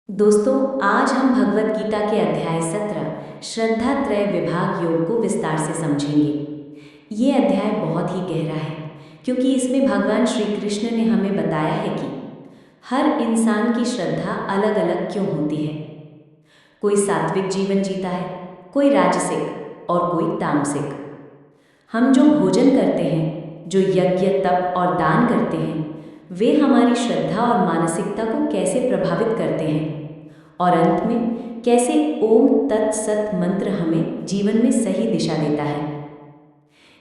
दोस्तों, आज हम भगवत गीता के अध्याय 17 श्रद्धा त्रय विभाग योग को विस्तार से समझेंगे। ये अध्याय बहुत ही गहरा है क्योंकि इसमें भगवान श्री कृष्ण ने हमें बताया है कि हर इंसान की श्रद्धा अलग अलग क्यों होती है। कोई सात्विक जीवन जीता है, कोई राजसिक और कोई तामसिक। हम जो भोजन करते हैं, जो यज्ञ तप और दान करते हैं, वे हमारी श्रद्धा और मानसिकता को कैसे प्रभावित करते हैं और अंत में कैसे ओम तत्सत मंत्र हमें जीवन में सही दिशा देता है।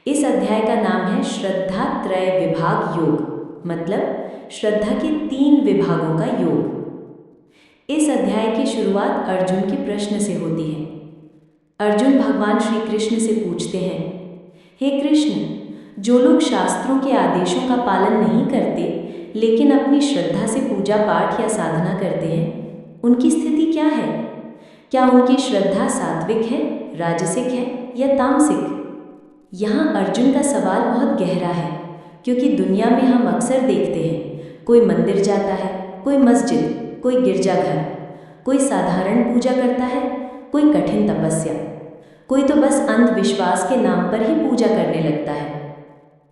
इस अध्याय का नाम है श्रद्धा त्रय विभाग योग, मतलब श्रद्धा के 3 विभागों का योग। इस अध्याय की शुरुआत अर्जुन के प्रश्न से होती है। अर्जुन भगवान श्री कृष्ण से पूछते हैं, हे कृष्ण, जो लोग शास्त्रों के आदेशों का पालन नहीं करते लेकिन अपनी श्रद्धा से पूजा पाठ या साधना करते हैं, उनकी स्थिति क्या है? क्या उनकी श्रद्धा सात्विक है, राजसिक है या तामसिक? यहाँ अर्जुन का सवाल बहुत गहरा है क्योंकि दुनिया में हम अक्सर देखते हैं, कोई मंदिर जाता है, कोई मस्जिद, कोई गिरजाघर, कोई साधारण पूजा करता है, कोई कठिन तपस्या, कोई तो बस अंधविश्वास के नाम पर ही पूजा करने लगता है।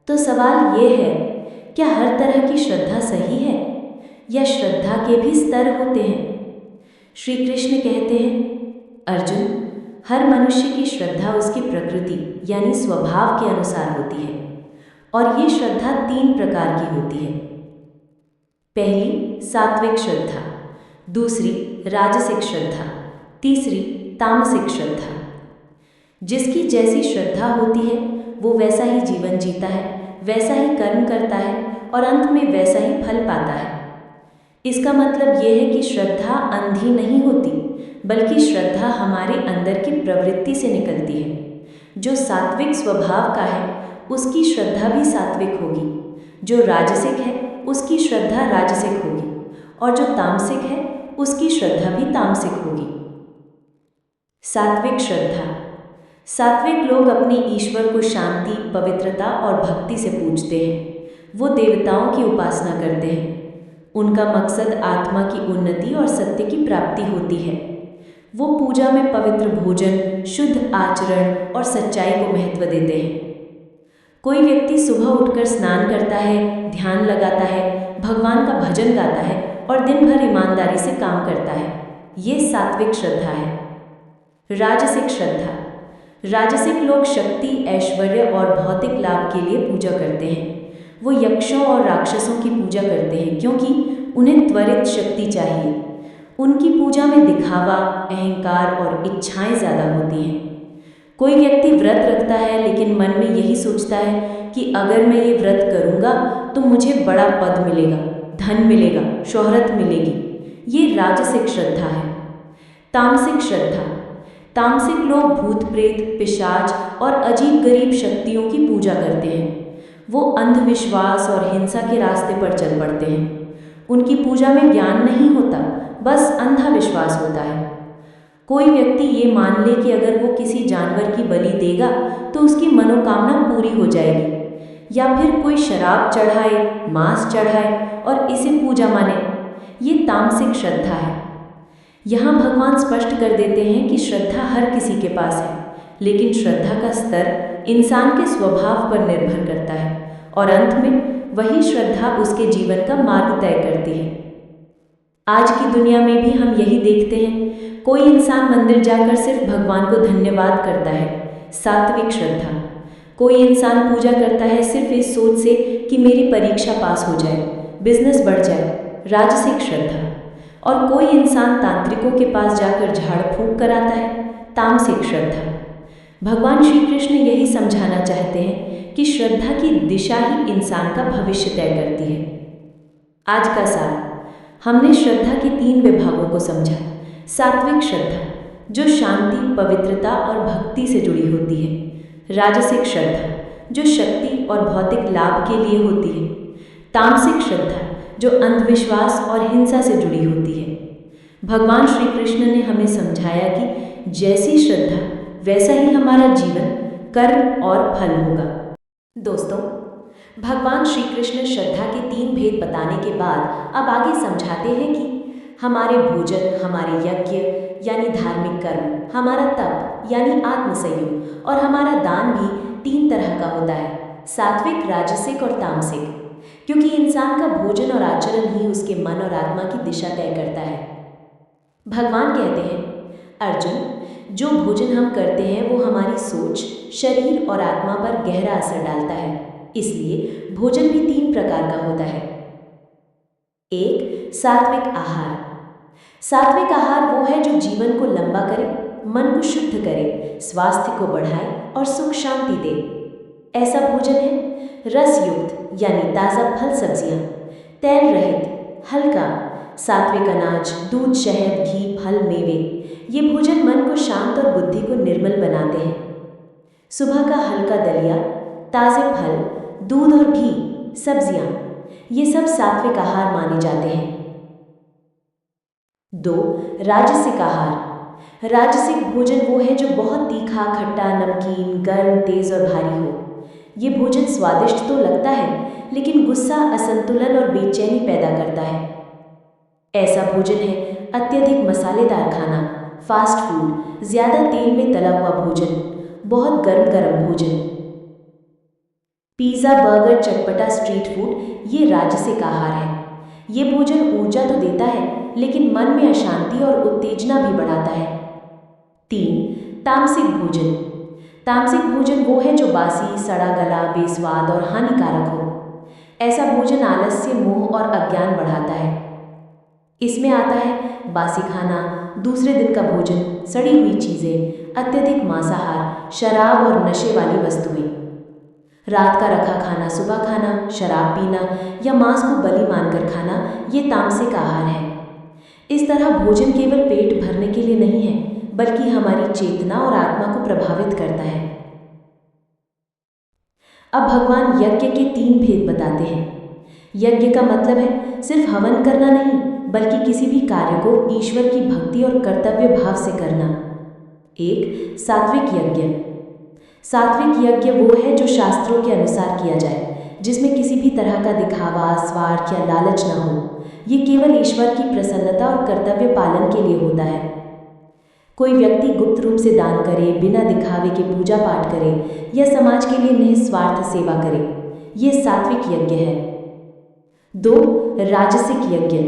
तो सवाल ये है, क्या हर तरह की श्रद्धा सही है या श्रद्धा के भी स्तर होते हैं? श्री कृष्ण कहते हैं, अर्जुन, हर मनुष्य की श्रद्धा उसकी प्रकृति यानी स्वभाव के अनुसार होती है और ये श्रद्धा 3 प्रकार की होती है। पहली सात्विक श्रद्धा, दूसरी राजसिक श्रद्धा, तीसरी तामसिक श्रद्धा। जिसकी जैसी श्रद्धा होती है वो वैसा ही जीवन जीता है, वैसा ही कर्म करता है और अंत में वैसा ही फल पाता है। इसका मतलब यह है कि श्रद्धा अंधी नहीं होती, बल्कि श्रद्धा हमारे अंदर की प्रवृत्ति से निकलती है। जो सात्विक स्वभाव का है उसकी श्रद्धा भी सात्विक होगी, जो राजसिक है उसकी श्रद्धा राजसिक होगी और जो तामसिक है उसकी श्रद्धा भी तामसिक होगी। सात्विक श्रद्धा। सात्विक लोग अपने ईश्वर को शांति, पवित्रता और भक्ति से पूजते हैं। वो देवताओं की उपासना करते हैं। उनका मकसद आत्मा की उन्नति और सत्य की प्राप्ति होती है। वो पूजा में पवित्र भोजन, शुद्ध आचरण और सच्चाई को महत्व देते हैं। कोई व्यक्ति सुबह उठकर स्नान करता है, ध्यान लगाता है, भगवान का भजन गाता है और दिन भर ईमानदारी से काम करता है। ये सात्विक श्रद्धा है। राजसिक श्रद्धा। राजसिक लोग शक्ति, ऐश्वर्य और भौतिक लाभ के लिए पूजा करते हैं। वो यक्षों और राक्षसों की पूजा करते हैं क्योंकि उन्हें त्वरित शक्ति चाहिए। उनकी पूजा में दिखावा, अहंकार और इच्छाएं ज़्यादा होती हैं। कोई व्यक्ति व्रत रखता है लेकिन मन में यही सोचता है कि अगर मैं ये व्रत करूँगा तो मुझे बड़ा पद मिलेगा, धन मिलेगा, शोहरत मिलेगी। ये राजसिक श्रद्धा है। तामसिक श्रद्धा। तामसिक लोग भूत प्रेत, पिशाच और अजीब गरीब शक्तियों की पूजा करते हैं। वो अंधविश्वास और हिंसा के रास्ते पर चल पड़ते हैं। उनकी पूजा में ज्ञान नहीं होता, बस अंधा विश्वास होता है। कोई व्यक्ति ये मान ले कि अगर वो किसी जानवर की बलि देगा तो उसकी मनोकामना पूरी हो जाएगी, या फिर कोई शराब चढ़ाए, मांस चढ़ाए और इसे पूजा माने। ये तामसिक श्रद्धा है। यहाँ भगवान स्पष्ट कर देते हैं कि श्रद्धा हर किसी के पास है, लेकिन श्रद्धा का स्तर इंसान के स्वभाव पर निर्भर करता है और अंत में वही श्रद्धा उसके जीवन का मार्ग तय करती है। आज की दुनिया में भी हम यही देखते हैं। कोई इंसान मंदिर जाकर सिर्फ भगवान को धन्यवाद करता है, सात्विक श्रद्धा। कोई इंसान पूजा करता है सिर्फ इस सोच से कि मेरी परीक्षा पास हो जाए, बिजनेस बढ़ जाए, राजसिक श्रद्धा। और कोई इंसान तांत्रिकों के पास जाकर झाड़ फूंक कराता है, तामसिक श्रद्धा। भगवान श्री कृष्ण यही समझाना चाहते हैं कि श्रद्धा की दिशा ही इंसान का भविष्य तय करती है। आज का सार, हमने श्रद्धा के 3 विभागों को समझा। सात्विक श्रद्धा, जो शांति, पवित्रता और भक्ति से जुड़ी होती है। राजसिक श्रद्धा, जो शक्ति और भौतिक लाभ के लिए होती है। तामसिक श्रद्धा, जो अंधविश्वास और हिंसा से जुड़ी होती है। भगवान श्री कृष्ण ने हमें समझाया कि जैसी श्रद्धा वैसा ही हमारा जीवन, कर्म और फल होगा। दोस्तों, भगवान श्री कृष्ण श्रद्धा के 3 भेद बताने के बाद अब आगे समझाते हैं कि हमारे भोजन, हमारे यज्ञ यानी धार्मिक कर्म, हमारा तप यानी आत्मसंयम और हमारा दान भी 3 तरह का होता है, सात्विक, राजसिक और तामसिक। क्योंकि इंसान का भोजन और आचरण ही उसके मन और आत्मा की दिशा तय करता है। भगवान कहते हैं, अर्जुन, जो भोजन हम करते हैं वो हमारी सोच, शरीर और आत्मा पर गहरा असर डालता है। इसलिए भोजन भी 3 प्रकार का होता है। 1. सात्विक आहार। सात्विक आहार वो है जो जीवन को लंबा करे, मन को शुद्ध करे, स्वास्थ्य को बढ़ाए और सुख शांति दे। ऐसा भोजन है रसयुक्त यानी ताज़ा फल सब्जियां, तेल रहित, हल्का, सात्विक अनाज, दूध, शहद, घी, फल, मेवे। ये भोजन मन को शांत और बुद्धि को निर्मल बनाते हैं। सुबह का हल्का दलिया, ताज़े फल, दूध और घी, सब्जियां, ये सब सात्विक आहार माने जाते हैं। 2. राजसिक आहार। राजसिक भोजन वो है जो बहुत तीखा, खट्टा, नमकीन, गर्म, तेज और भारी हो। ये भोजन स्वादिष्ट तो लगता है, लेकिन गुस्सा, असंतुलन और बेचैनी पैदा करता है। ऐसा भोजन है अत्यधिक मसालेदार खाना, फास्ट फूड, ज़्यादा तेल में तला हुआ भोजन, बहुत गर्म भोजन, पिज़्ज़ा, बर्गर, चटपटा स्ट्रीट फूड, ये राजसिक आहार है। ये भोजन ऊर्जा तो देता है, लेकिन मन में अशांति और उत्तेजना भी बढ़ाता है। 3. तामसिक भोजन। तामसिक भोजन वो है जो बासी, सड़ा गला, बेस्वाद और हानिकारक हो। ऐसा भोजन आलस्य, मोह और अज्ञान बढ़ाता है। इसमें आता है बासी खाना, दूसरे दिन का भोजन, सड़ी हुई चीज़ें, अत्यधिक मांसाहार, शराब और नशे वाली वस्तुएं, रात का रखा खाना सुबह खाना, शराब पीना या मांस को बलि मानकर खाना, ये तामसिक आहार है। इस तरह भोजन केवल पेट भरने के लिए नहीं है, बल्कि हमारी चेतना और आत्मा को प्रभावित करता है। अब भगवान यज्ञ के 3 भेद बताते हैं। यज्ञ का मतलब है सिर्फ हवन करना नहीं, बल्कि किसी भी कार्य को ईश्वर की भक्ति और कर्तव्य भाव से करना। 1. सात्विक यज्ञ। सात्विक यज्ञ वो है जो शास्त्रों के अनुसार किया जाए, जिसमें किसी भी तरह का दिखावा, स्वार्थ या लालच न हो। ये केवल ईश्वर की प्रसन्नता और कर्तव्य पालन के लिए होता है। कोई व्यक्ति गुप्त रूप से दान करे, बिना दिखावे के पूजा पाठ करे या समाज के लिए निस्वार्थ सेवा करे, ये सात्विक यज्ञ है। 2. राजसिक यज्ञ।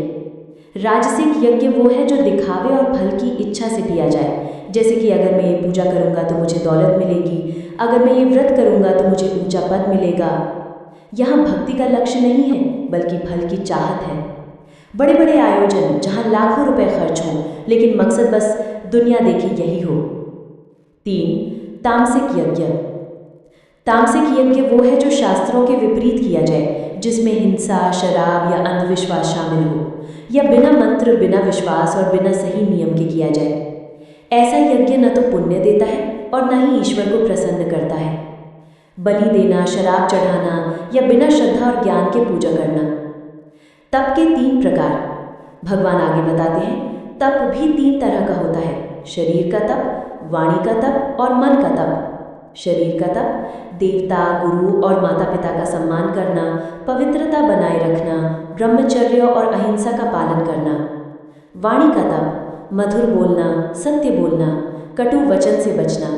राजसिक यज्ञ वो है जो दिखावे और फल की इच्छा से किया जाए, जैसे कि अगर मैं ये पूजा करूँगा तो मुझे दौलत मिलेगी, अगर मैं ये व्रत करूँगा तो मुझे ऊंचा पद मिलेगा। यहाँ भक्ति का लक्ष्य नहीं है, बल्कि फल की चाहत है। बड़े बड़े आयोजन जहाँ लाखों रुपए खर्च हों, लेकिन मकसद बस दुनिया देखी यही हो। 3. तामसिक यज्ञ। तामसिक यज्ञ वो है जो शास्त्रों के विपरीत किया जाए, जिसमें हिंसा, शराब या अंधविश्वास शामिल हो, या बिना मंत्र, बिना विश्वास और बिना सही नियम के किया जाए। ऐसा यज्ञ न तो पुण्य देता है और न ही ईश्वर को प्रसन्न करता है। बलि देना, शराब चढ़ाना या बिना श्रद्धा और ज्ञान के पूजा करना। तप के 3 प्रकार भगवान आगे बताते हैं। तप भी 3 तरह का होता है, शरीर का तप, वाणी का तप और मन का तप। शरीर का तप देवता, गुरु और माता पिता का सम्मान करना, पवित्रता बनाए रखना, ब्रह्मचर्य और अहिंसा का पालन करना। वाणी का तप मधुर बोलना, सत्य बोलना, कटु वचन से बचना,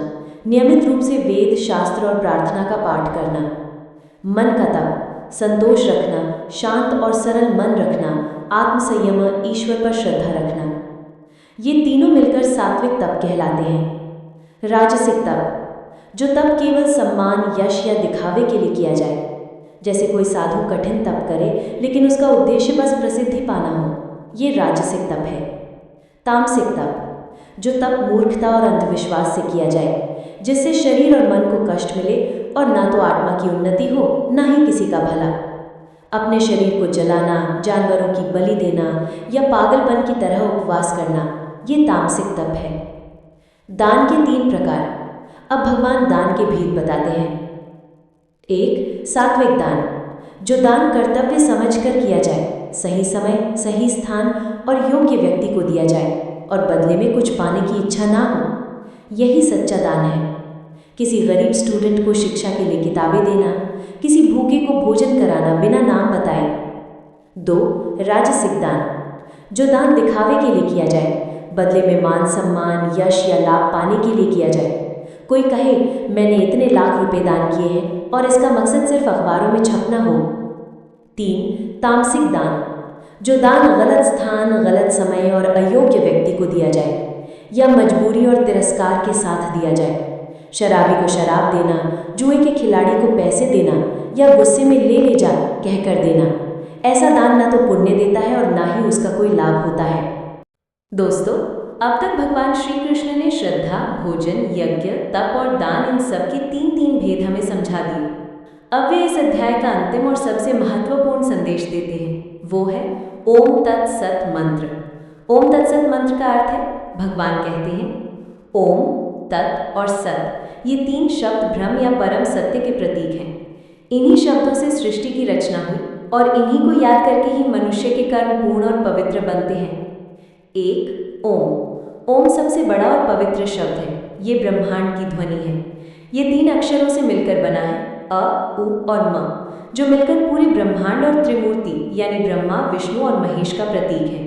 नियमित रूप से वेद, शास्त्र और प्रार्थना का पाठ करना। मन का तप संतोष रखना, शांत और सरल मन रखना, आत्मसंयम, ईश्वर पर श्रद्धा रखना। ये तीनों मिलकर सात्विक तप कहलाते हैं। राजसिक तप जो तप केवल सम्मान, यश या दिखावे के लिए किया जाए, जैसे कोई साधु कठिन तप करे लेकिन उसका उद्देश्य बस प्रसिद्धि पाना हो, ये राजसिक तप है। तामसिक तप जो तप मूर्खता और अंधविश्वास से किया जाए, जिससे शरीर और मन को कष्ट मिले और ना तो आत्मा की उन्नति हो, ना ही किसी का भला। अपने शरीर को जलाना, जानवरों की बलि देना या पागलपन की तरह उपवास करना, ये तामसिक तप है। दान के 3 प्रकार। अब भगवान दान के भेद बताते हैं। 1. सात्विक दान जो दान कर्तव्य समझकर किया जाए, सही समय, सही स्थान और योग्य व्यक्ति को दिया जाए और बदले में कुछ पाने की इच्छा ना हो, यही सच्चा दान है। किसी गरीब स्टूडेंट को शिक्षा के लिए किताबें देना, किसी भूखे को भोजन कराना बिना नाम बताए। 2. राजसिक दान जो दान दिखावे के लिए किया जाए, बदले में मान सम्मान, यश या लाभ पाने के लिए किया जाए। कोई कहे मैंने इतने लाख रुपए दान किए हैं और इसका मकसद सिर्फ अखबारों में छपना हो। 3. तामसिक दान, जो दान गलत स्थान, गलत समय और अयोग्य व्यक्ति को दिया जाए या मजबूरी और तिरस्कार के साथ दिया जाए। शराबी को शराब देना, जुए के खिलाड़ी को पैसे देना या गुस्से में ले जा कहकर देना। ऐसा दान ना तो पुण्य देता है और ना ही उसका कोई लाभ होता है। दोस्तों, अब तक भगवान श्री कृष्ण ने श्रद्धा, भोजन, यज्ञ, तप और दान इन सब के तीन भेद हमें समझा दिए। अब वे इस अध्याय का अंतिम और सबसे महत्वपूर्ण संदेश देते हैं। वो है ओम तत्सत मंत्र। ओम तत्सत मंत्र का अर्थ है, भगवान कहते हैं ओम, तत् और सत, ये 3 शब्द ब्रह्म या परम सत्य के प्रतीक हैं। इन्हीं शब्दों से सृष्टि की रचना हुई और इन्हीं को याद करके ही मनुष्य के कर्म पूर्ण और पवित्र बनते हैं। 1. ओम। ओम सबसे बड़ा और पवित्र शब्द है। ये ब्रह्मांड की ध्वनि है। ये 3 अक्षरों से मिलकर बना है, अ, उ और म, जो मिलकर पूरे ब्रह्मांड और त्रिमूर्ति यानी ब्रह्मा, विष्णु और महेश का प्रतीक है।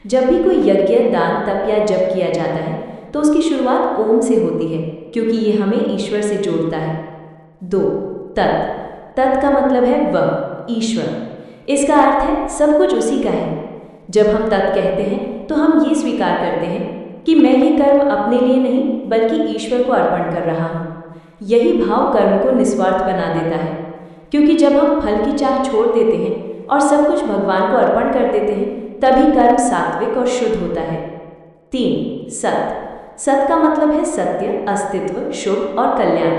जब भी कोई यज्ञ, दान, तप या जप किया जाता है तो उसकी शुरुआत ओम से होती है, क्योंकि ये हमें ईश्वर से जोड़ता है। 2. तत्। तत् का मतलब है वह, ईश्वर। इसका अर्थ है सब कुछ उसी का है। जब हम तत् कहते हैं तो हम ये स्वीकार करते हैं कि मैं ये कर्म अपने लिए नहीं बल्कि ईश्वर को अर्पण कर रहा हूँ। यही भाव कर्म को निस्वार्थ बना देता है, क्योंकि जब हम फल की चाह छोड़ देते हैं और सब कुछ भगवान को अर्पण कर देते हैं, तभी कर्म सात्विक और शुद्ध होता है। 3. सत। सत का मतलब है सत्य, अस्तित्व, शुभ और कल्याण।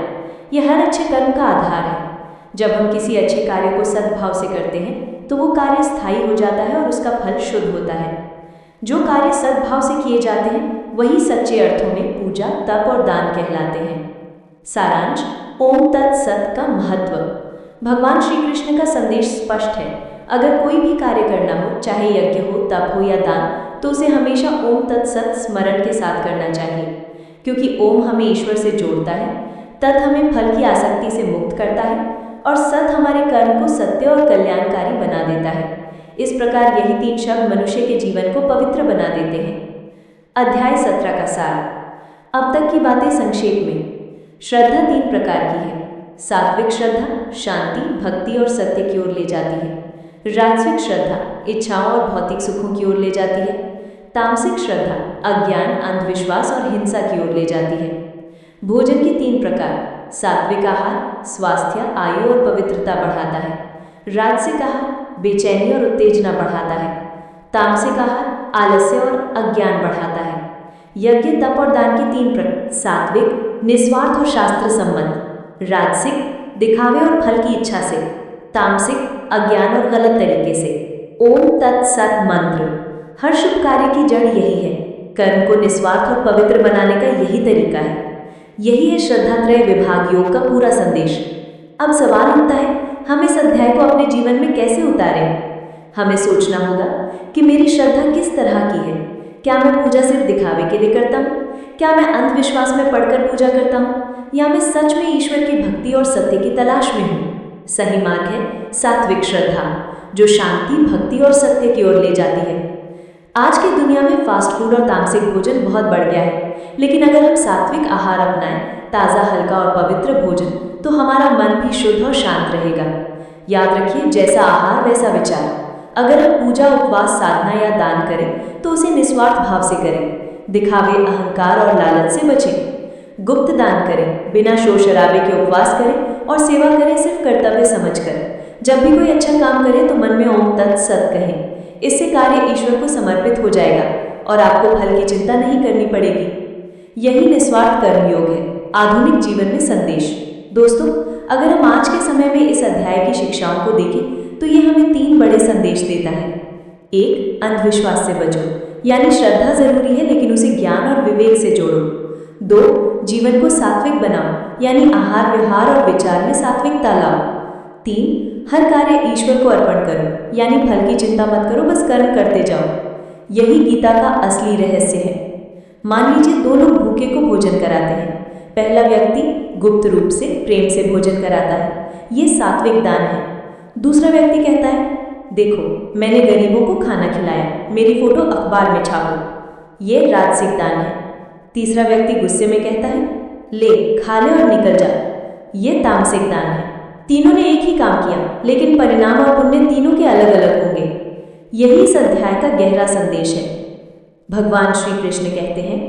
यह हर अच्छे कर्म का आधार है। जब हम किसी अच्छे कार्य को सद्भाव से करते हैं तो वो कार्य स्थायी हो जाता है और उसका फल शुद्ध होता है। जो कार्य सद्भाव से किए जाते हैं वही सच्चे अर्थों में पूजा, तप और दान कहलाते हैं। सारांश, ओम तत् सत का महत्व। भगवान श्री कृष्ण का संदेश स्पष्ट है। अगर कोई भी कार्य करना हो, चाहे यज्ञ हो, तप हो या दान, तो उसे हमेशा ओम तत्सत स्मरण के साथ करना चाहिए, क्योंकि ओम हमें ईश्वर से जोड़ता है, तत् हमें फल की आसक्ति से मुक्त करता है और सत हमारे कर्म को सत्य और कल्याणकारी बना देता है। इस प्रकार यही 3 शब्द मनुष्य के जीवन को पवित्र बना देते हैं। अध्याय 17 का सार। अब तक की बातें संक्षेप में। श्रद्धा 3 प्रकार की है। सात्विक श्रद्धा शांति, भक्ति और सत्य की ओर ले जाती है। राजसिक श्रद्धा इच्छाओं और भौतिक सुखों की ओर ले जाती है। तामसिक श्रद्धा अज्ञान, अंधविश्वास और हिंसा की ओर ले जाती है। भोजन के 3 प्रकार। सात्विक आहार स्वास्थ्य, आयु और पवित्रता बढ़ाता है। राजसिक आहार बेचैनी और उत्तेजना बढ़ाता है। तामसिक आहार आलस्य और अज्ञान बढ़ाता है। यज्ञ, तप और दान के 3 प्रकार। सात्विक निस्वार्थ और शास्त्र सम्मत। राजसिक दिखावे और फल की इच्छा से। तामसिक अज्ञान और गलत तरीके से। ओम तत्सत मंत्र। हर शुभ कार्य की जड़ यही है। कर्म को निस्वार्थ और पवित्र बनाने का यही तरीका है। यही है श्रद्धात्रय विभाग योग का पूरा संदेश। अब सवाल उठता है, हम इस अध्याय को अपने जीवन में कैसे उतारें? हमें सोचना होगा कि मेरी श्रद्धा किस तरह की है। क्या मैं पूजा सिर्फ दिखावे के लिए करता हूँ? क्या मैं अंधविश्वास में पढ़कर पूजा करता हूँ, या मैं सच में ईश्वर की भक्ति और सत्य की तलाश में हूँ? सही मार्ग है सात्विक श्रद्धा, जो शांति, भक्ति और सत्य की ओर ले जाती है। आज की दुनिया में फास्ट फूड और तामसिक भोजन बहुत बढ़ गया है, लेकिन अगर हम सात्विक आहार अपनाएं, ताज़ा, हल्का और पवित्र भोजन, तो हमारा मन भी शुद्ध और शांत रहेगा। याद रखिए, जैसा आहार वैसा विचार। अगर हम पूजा, उपवास, साधना या दान करें तो उसे निस्वार्थ भाव से करें। दिखावे, अहंकार और लालच से बचें। गुप्त दान करें, बिना शोर शराबे के उपवास करें और सेवा करें सिर्फ कर्तव्य समझकर। जब भी कोई अच्छा काम करें तो मन में ओम तत्सत कहें। इससे कार्य ईश्वर को समर्पित हो जाएगा और आपको फल की चिंता नहीं करनी पड़ेगी। यही निस्वार्थ कर्मयोग है। आधुनिक जीवन में संदेश। दोस्तों, अगर हम आज के समय में इस अध्याय की शिक्षाओं को देखें तो ये हमें 3 बड़े संदेश देता है। 1. अंधविश्वास से बचो, यानी श्रद्धा जरूरी है लेकिन उसे ज्ञान और विवेक से जोड़ो। 2. जीवन को सात्विक बनाओ, यानी आहार, व्यवहार और विचार में सात्विकता लाओ। 3. हर कार्य ईश्वर को अर्पण करो, यानी फल की चिंता मत करो, बस कर्म करते जाओ। यही गीता का असली रहस्य है। मान लीजिए 2 लोग भूखे को भोजन कराते हैं। पहला व्यक्ति गुप्त रूप से प्रेम से भोजन कराता है, ये सात्विक दान है। दूसरा व्यक्ति कहता है, देखो, मैंने गरीबों को खाना खिलाया, मेरी फोटो अखबार में छापो। ये राजसिक दान है। तीसरा व्यक्ति गुस्से में कहता है, ले खा ले और निकल जा। ये तामसिक दान है। तीनों ने एक ही काम किया, लेकिन परिणाम और पुण्य तीनों के अलग अलग होंगे। यही इस अध्याय का गहरा संदेश है। भगवान श्री कृष्ण कहते हैं,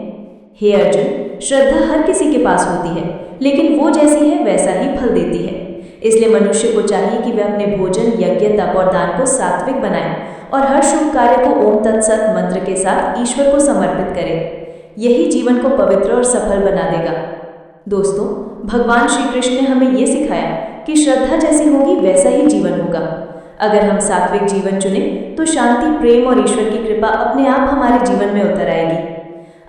हे अर्जुन, श्रद्धा हर किसी के पास होती है, लेकिन वो जैसी है वैसा ही फल देती है। इसलिए मनुष्य को चाहिए कि वह अपने भोजन, यज्ञ, तप और दान को सात्विक बनाए और हर शुभ कार्य को ओम तत्सत मंत्र के साथ ईश्वर को समर्पित करे। यही जीवन को पवित्र और सफल बना देगा। दोस्तों, भगवान श्री कृष्ण ने हमें ये सिखाया कि श्रद्धा जैसी होगी वैसा ही जीवन होगा। अगर हम सात्विक जीवन चुने तो शांति, प्रेम और ईश्वर की कृपा अपने आप हमारे जीवन में उतर आएगी।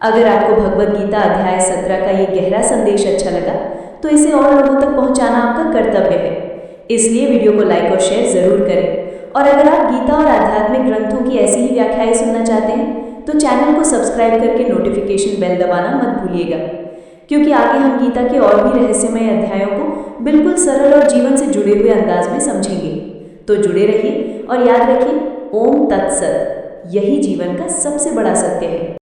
अगर आपको भगवद गीता अध्याय 17 का ये गहरा संदेश अच्छा लगा तो इसे और लोगों तक पहुंचाना आपका कर्तव्य है। इसलिए वीडियो को लाइक और शेयर जरूर करें। और अगर आप गीता और आध्यात्मिक ग्रंथों की ऐसी ही व्याख्याएं सुनना चाहते हैं तो चैनल को सब्सक्राइब करके नोटिफिकेशन बेल दबाना मत भूलिएगा, क्योंकि आगे हम गीता के और भी रहस्यमय अध्यायों को बिल्कुल सरल और जीवन से जुड़े हुए अंदाज में समझेंगे। तो जुड़े रहिए और याद रखिए, ओम तत्सत, यही जीवन का सबसे बड़ा सत्य है।